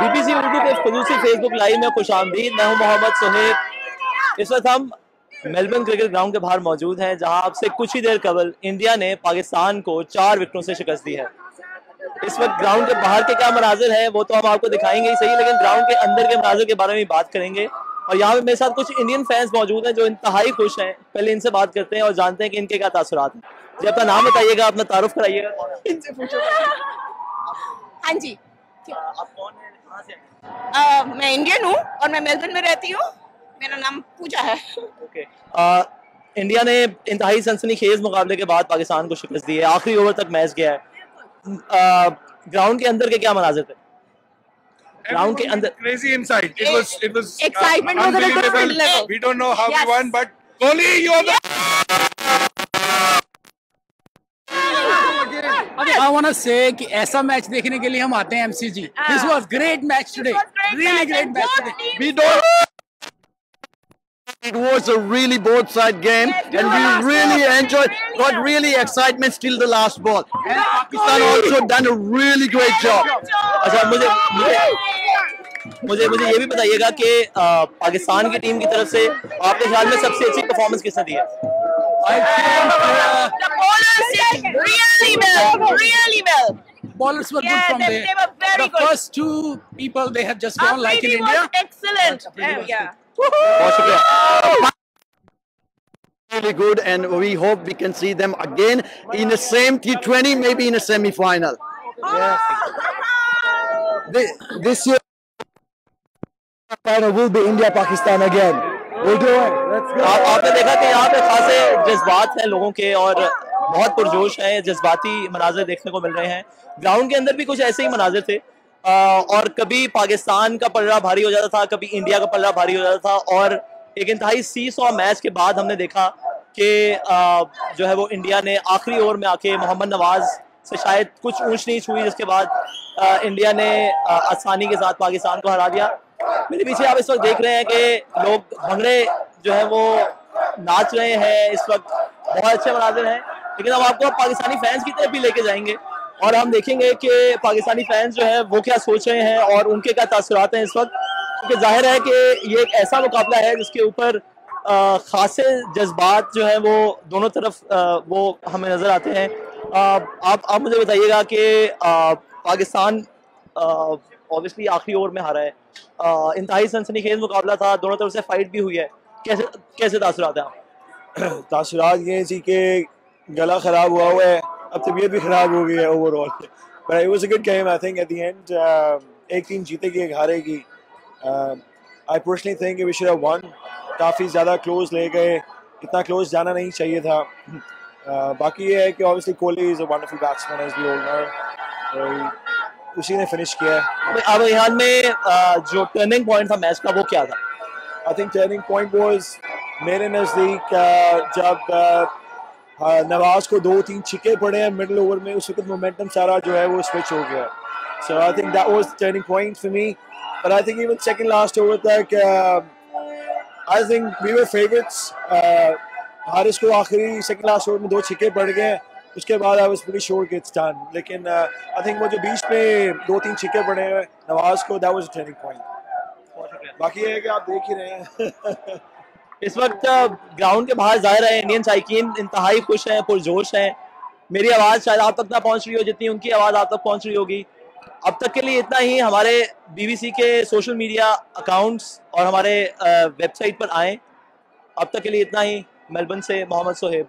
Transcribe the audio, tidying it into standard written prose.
BBC Urdu के खुसूसी Facebook live में खुशामदीद। मैं हूं मोहम्मद सोहेब। इस वक्त हम मेलबर्न क्रिकेट ग्राउंड के बाहर मौजूद हैं, जहां अब से कुछ ही देर कबल इंडिया ने पाकिस्तान को 4 विकेटों से शिकस्त दी है। इस वक्त ग्राउंड के बाहर के क्या मनाजिर है वो तो हम आपको दिखाएंगे ही सही, लेकिन ग्राउंड के अंदर के मनाजिर के बारे में बात करेंगे। और यहाँ पे मेरे साथ कुछ इंडियन फैंस मौजूद हैं जो इंतहाई खुश हैं। पहले इनसे बात करते हैं और जानते हैं कि इनके क्या तासुरात हैं। जी, अपना नाम बताइएगा, अपना तारुफ कराइएगा। इनसे पूछो। हाँ जी, आप कौन है, कहाँ से हैं? मैं इंडियन हूँ और मैं मेलबर्न में रहती हूँ। मेरा नाम पूजा है। ओके। इंडिया ने इंतहाई सनसनीखेज मुकाबले के बाद पाकिस्तान को शिकस्त दी है, आखिरी ओवर तक मैच गया है। ग्राउंड के अंदर के क्या मनाजिर थे? ग्राउंड के अंदर crazy inside. It was Excitement was at a different unbelievable. level. We don't know how Yes. we won, but Kohli, you're the I want to say कि ऐसा मैच देखने के लिए हम आते हैं MCG. This was great match today. Really great match today. we don't. It was a really both side game, and we really enjoyed. Got really excitement till the last ball. And Pakistan also done a really great job. अच्छा, मुझे ये भी बताइएगा कि पाकिस्तान की team की तरफ से आपके ख्याल में सबसे अच्छी परफॉर्मेंस किसने दी है? I think The bowlers did really well, really well. bowlers were Yeah, good from they there. were very The good. first two people they have just gone like in Afridi India. was excellent. Afridi was Yeah. बहुत शुक्रिया। Really good, and we hope we can see them again in the same T20, maybe in a semi-final. This year, final will be India-Pakistan again. We'll do it. Let's go. आपने देखा कि यहाँ पे खासे जज्बात हैं लोगों के और बहुत पुरजोश हैं, जज्बाती मनाजिर देखने को मिल रहे हैं। ग्राउंड के अंदर भी कुछ ऐसे ही मनाजिर थे और कभी पाकिस्तान का पलड़ा भारी हो जाता था, कभी इंडिया का पलड़ा भारी हो जाता था। और एक इंतहाई सीसॉ मैच के बाद हमने देखा कि जो है वो इंडिया ने आखिरी ओवर में आके मोहम्मद नवाज से शायद कुछ ऊंच नीच हुई, जिसके बाद इंडिया ने आसानी के साथ पाकिस्तान को हरा दिया। मेरे पीछे आप इस वक्त देख रहे हैं कि लोग भंगड़े जो है वो नाच रहे हैं। इस वक्त बहुत अच्छे मनाजिर हैं, लेकिन अब आपको पाकिस्तानी फैंस की तरफ भी लेके जाएंगे और हम देखेंगे कि पाकिस्तानी फैंस जो है वो क्या सोच रहे हैं और उनके क्या तासुरात हैं इस वक्त। क्योंकि जाहिर है कि ये एक ऐसा मुकाबला है जिसके ऊपर खासे जज्बात जो है वो दोनों तरफ वो हमें नज़र आते हैं। आप मुझे बताइएगा कि पाकिस्तान ऑब्वियसली आखिरी ओवर में हारा है, इंतहाई सनसनीखेज मुकाबला था, दोनों तरफ से फाइट भी हुई है। कैसे तासुरात हैं आप? तासुरात ये थी कि गला ख़राब हुआ है, अब तबीयत भी ख़राब हो गई है overall. But it was a good game I think at the end. एक टीम जीतेगी, एक हारेगी। I personally think we should have won. काफ़ी ज़्यादा क्लोज ले गए, इतना क्लोज जाना नहीं चाहिए था। बाकी ये है कि obviously Kohli is a wonderful batsman as we all know, उसी ने फिनिश किया है। अब यहाँ में जो टर्निंग पॉइंट था मैच का वो क्या था? I think turning point was मेरे नज़दीक जब नवाज को 2-3 छिक्के पड़े हैं मिडिल ओवर में, उस वक्त मोमेंटम सारा जो है वो स्विच हो गया। So I think that was turning point for me. But I think even second last over तक I think we were favourites. Haris को आखिरी सेकंड लास्ट ओवर में 2 छिक्के पड़ गए, उसके बाद आई वाज प्रीटी श्योर कि इट्स डन। लेकिन आई थिंक वो जो बीच में 2-3 छिक्के पड़े हैं नवाज को, that was a turning point. बाकी ये है कि आप देख ही रहे हैं इस वक्त ग्राउंड के बाहर जाहिर है इंडियन शायकीन इंतहाई खुश हैं, पुरजोश हैं। मेरी आवाज़ शायद आप तक ना पहुंच रही हो जितनी उनकी आवाज़ आप तक पहुंच रही होगी। अब तक के लिए इतना ही। हमारे बीबीसी के सोशल मीडिया अकाउंट्स और हमारे वेबसाइट पर आएँ। अब तक के लिए इतना ही। मेलबर्न से मोहम्मद सोहेब।